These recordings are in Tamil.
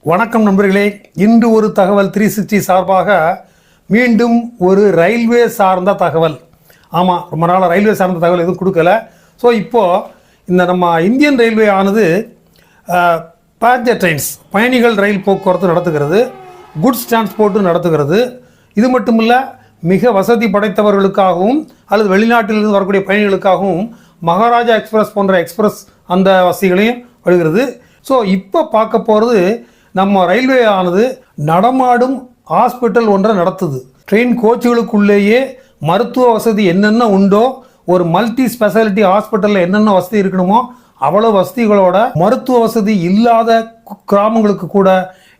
வணக்கம் நண்பர்களே. இன்று ஒரு தகவல் 360 சார்பாக மீண்டும் ஒரு ரயில்வே சார்ந்த தகவல். ஆமாம், ரொம்ப நாள் ரயில்வே சார்ந்த தகவல் எதுவும் கொடுக்கல. ஸோ இப்போது இந்த நம்ம இந்தியன் ரயில்வே ஆனது பேசஞ்சர் ட்ரெயின்ஸ் பயணிகள் ரயில் போக்குவரத்து நடத்துகிறது, குட்ஸ் டிரான்ஸ்போர்ட்டு நடத்துகிறது. இது மட்டும் இல்லை, மிக வசதி படைத்தவர்களுக்காகவும் அல்லது வெளிநாட்டிலிருந்து வரக்கூடிய பயணிகளுக்காகவும் மகாராஜா எக்ஸ்பிரஸ் போன்ற எக்ஸ்பிரஸ் அந்த வசதிகளையும் வருகிறது. ஸோ இப்போ பார்க்க போகிறது, நம்ம ரயில்வே ஆனது நடமாடும் ஹாஸ்பிட்டல் ஒன்றை நடத்துது. ட்ரெயின் கோச்சுகளுக்குள்ளேயே மருத்துவ வசதி என்னென்ன உண்டோ, ஒரு மல்டி ஸ்பெஷாலிட்டி ஹாஸ்பிட்டலில் என்னென்ன வசதி இருக்கணுமோ அவ்வளோ வசதிகளோட மருத்துவ வசதி இல்லாத கிராமங்களுக்கு கூட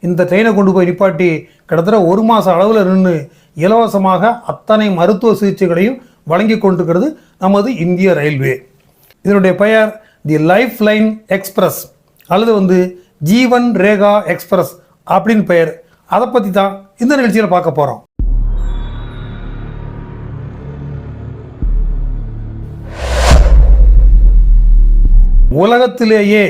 இந்த ட்ரெயினை கொண்டு போய் நிப்பாட்டி கிட்டத்தட்ட 1 மாத அளவில் நின்று இலவசமாக அத்தனை மருத்துவ சிகிச்சைகளையும் வழங்கி கொண்டிருக்கிறது நமது இந்திய ரயில்வே. இதனுடைய பெயர் தி லைஃப் லைன் எக்ஸ்பிரஸ் அல்லது ஜீவன் ரேகா எக்ஸ்பிரஸ் அப்படின்னு பெயர். அதை பற்றி தான் இந்த நிகழ்ச்சியில் பார்க்க போகிறோம். உலகத்திலேயே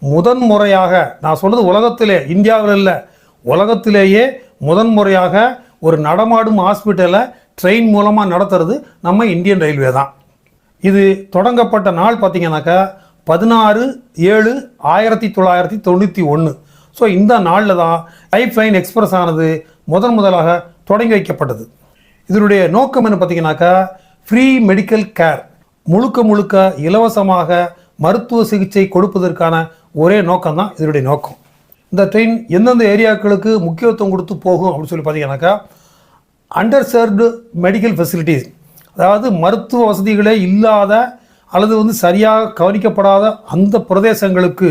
முதன்முறையாக, நான் சொல்றது உலகத்திலே, இந்தியாவில் இல்லை, உலகத்திலேயே முதன்முறையாக ஒரு நடமாடும் ஹாஸ்பிட்டலை ட்ரெயின் மூலமாக நடத்துறது நம்ம இந்தியன் ரயில்வே தான். இது தொடங்கப்பட்ட நாள் பார்த்தீங்கன்னாக்கா 16/7/1991. ஸோ இந்த நாளில் தான் லைஃப் லைன் எக்ஸ்பிரஸ் ஆனது முதலாக தொடங்கி வைக்கப்பட்டது. இதனுடைய நோக்கம் என்ன பார்த்தீங்கன்னாக்கா, ஃப்ரீ மெடிக்கல் கேர், முழுக்க இலவசமாக மருத்துவ சிகிச்சை கொடுப்பதற்கான ஒரே நோக்கம் தான் இதனுடைய நோக்கம். இந்த ட்ரெயின் எந்தெந்த ஏரியாக்களுக்கு முக்கியத்துவம் கொடுத்து போகும் அப்படின்னு சொல்லி பார்த்தீங்கன்னாக்கா, அண்டர் சர்வ்டு மெடிக்கல் ஃபெசிலிட்டிஸ், அதாவது மருத்துவ வசதிகளே இல்லாத அல்லது சரியாக கவனிக்கப்படாத அந்த பிரதேசங்களுக்கு,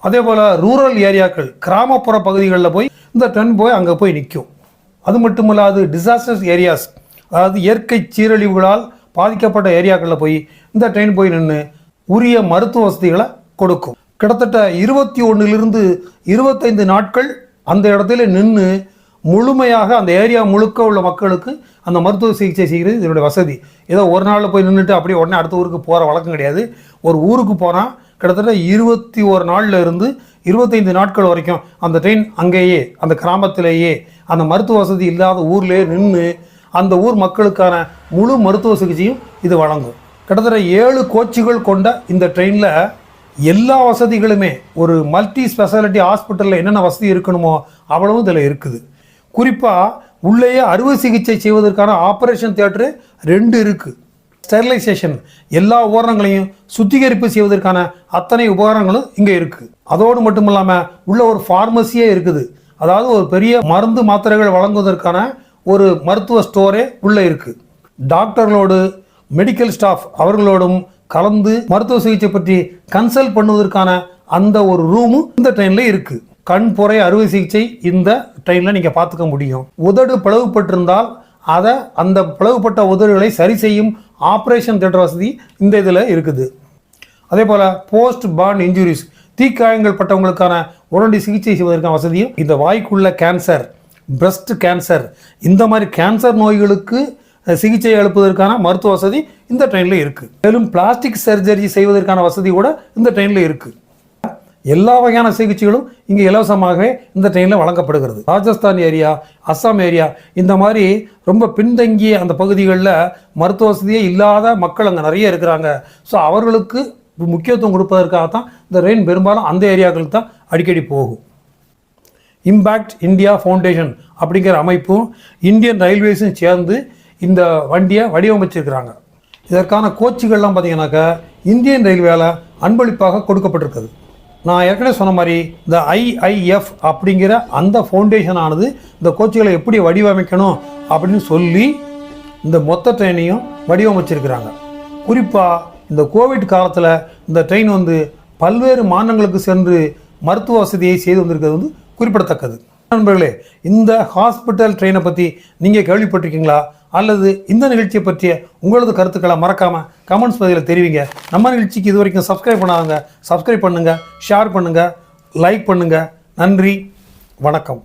அதே போல் ரூரல் ஏரியாக்கள், கிராமப்புற பகுதிகளில் போய் இந்த ட்ரெயின் போய் அங்கே போய் நிற்கும். அது மட்டும் இல்லாது டிசாஸ்டர்ஸ் ஏரியாஸ், அதாவது இயற்கை சீரழிவுகளால் பாதிக்கப்பட்ட ஏரியாக்களில் போய் இந்த ட்ரெயின் போய் நின்று உரிய மருத்துவ வசதிகளை கொடுக்கும். கிட்டத்தட்ட 21 25 நாட்கள் அந்த இடத்துல நின்று முழுமையாக அந்த ஏரியா முழுக்க உள்ள மக்களுக்கு அந்த மருத்துவ சிகிச்சை செய்கிறது இதனுடைய வசதி. ஏதோ ஒரு நாளில் போய் நின்றுட்டு அப்படியே உடனே அடுத்த ஊருக்கு போகிற வழக்கம் கிடையாது. ஒரு ஊருக்கு போனால் கிட்டத்தட்ட 21 நாளில் இருந்து 25 நாட்கள் வரைக்கும் அந்த ட்ரெயின் அங்கேயே அந்த கிராமத்திலேயே அந்த மருத்துவ வசதி இல்லாத ஊர்லேயே நின்று அந்த ஊர் மக்களுக்கான முழு மருத்துவ சிகிச்சையும் இது வழங்கும். கிட்டத்தட்ட 7 கோச்சுகள் கொண்ட இந்த ட்ரெயினில் எல்லா வசதிகளுமே, ஒரு மல்டி ஸ்பெஷாலிட்டி ஹாஸ்பிட்டலில் என்னென்ன வசதி இருக்கணுமோ அவ்வளவும் இதில் இருக்குது. குறிப்பாக உள்ளேயே அறுவை சிகிச்சை செய்வதற்கான ஆப்ரேஷன் தியேட்டரு 2 இருக்குது. ஸ்டெரிலைசேஷன், எல்லா உபகரணங்களையும் சுத்திகரிப்பு செய்வதற்கான அத்தனை உபகரணங்களும் இங்கே இருக்குது. அதோடு மட்டும் இல்லாமல் உள்ள ஒரு ஃபார்மசியே இருக்குது. அதாவது ஒரு பெரிய மருந்து மாத்திரைகள் வழங்குவதற்கான ஒரு மருத்துவ ஸ்டோரே உள்ளே இருக்குது. டாக்டர்களோடு மெடிக்கல் ஸ்டாஃப் அவர்களோடும் கலந்து மருத்துவ சிகிச்சை பற்றி கன்சல்ட் பண்ணுவதற்கான அந்த ஒரு ரூமும் இந்த ட்ரெயினில் இருக்குது. கண் புரை அறுவை சிகிச்சை இந்த ட்ரெயினில் நீங்கள் பார்த்துக்க முடியும். உதடு பிளவுபட்டிருந்தால் அதை அந்த பிளவுபட்ட உதடுகளை சரி செய்யும் ஆப்ரேஷன் தியேட்டர் வசதி இந்த இதில் இருக்குது. அதே போல் போஸ்ட் பார்ன் இன்ஜுரிஸ், தீக்காயங்கள் பட்டவங்களுக்கான உடனடி சிகிச்சை செய்வதற்கான வசதியும், இந்த வாய்க்குள்ள கேன்சர், பிரஸ்ட் கேன்சர், இந்த மாதிரி கேன்சர் நோய்களுக்கு சிகிச்சை அளிப்பதற்கான மருத்துவ வசதி இந்த ட்ரெயினில் இருக்குது. மேலும் பிளாஸ்டிக் சர்ஜரி செய்வதற்கான வசதி கூட இந்த ட்ரெயினில் இருக்குது. எல்லா வகையான சிகிச்சைகளும் இங்கே இலவசமாகவே இந்த ட்ரெயினில் வழங்கப்படுகிறது. ராஜஸ்தான் ஏரியா, அஸ்ஸாம் ஏரியா, இந்த மாதிரி ரொம்ப பின்தங்கிய அந்த பகுதிகளில் மருத்துவ வசதியே இல்லாத மக்கள் அங்கே நிறைய இருக்கிறாங்க. ஸோ அவர்களுக்கு முக்கியத்துவம் கொடுப்பதற்காகத்தான் இந்த ட்ரெயின் பெரும்பாலும் அந்த ஏரியாக்களுக்கு தான் அடிக்கடி போகும். இம்பேக்ட் இந்தியா ஃபவுண்டேஷன் அப்படிங்கிற அமைப்பும் இந்தியன் ரயில்வேஸும் சேர்ந்து இந்த வண்டியை வடிவமைச்சிருக்கிறாங்க. இதற்கான கோச்சுகள்லாம் பார்த்தீங்கன்னாக்கா இந்தியன் ரயில்வேல அன்பளிப்பாக கொடுக்கப்பட்டிருக்குது. நான் ஏற்கனவே சொன்ன மாதிரி இந்த IIF அப்படிங்கிற அந்த ஃபவுண்டேஷன் ஆனது இந்த கோச்சுகளை எப்படி வடிவமைக்கணும் அப்படின்னு சொல்லி இந்த மொத்த ட்ரெயினையும் வடிவமைச்சிருக்கிறாங்க. குறிப்பாக இந்த கோவிட் காலத்தில் இந்த ட்ரெயின் பல்வேறு மாநிலங்களுக்கு சென்று மருத்துவ வசதியை செய்து வந்திருக்கிறது குறிப்பிடத்தக்கது. நண்பர்களே, இந்த ஹாஸ்பிட்டல் ட்ரெயினை பற்றி நீங்கள் கேள்விப்பட்டிருக்கீங்களா? அல்லது இந்த நிகழ்ச்சியை பற்றிய உங்களது கருத்துக்களை மறக்காமல் கமெண்ட்ஸ் பதிவில் தெரிவிங்க. நம்ம நிகழ்ச்சிக்கு இது வரைக்கும் சப்ஸ்கிரைப் பண்ணாதவங்க சப்ஸ்கிரைப் பண்ணுங்கள், ஷேர் பண்ணுங்கள், லைக் பண்ணுங்கள். நன்றி, வணக்கம்.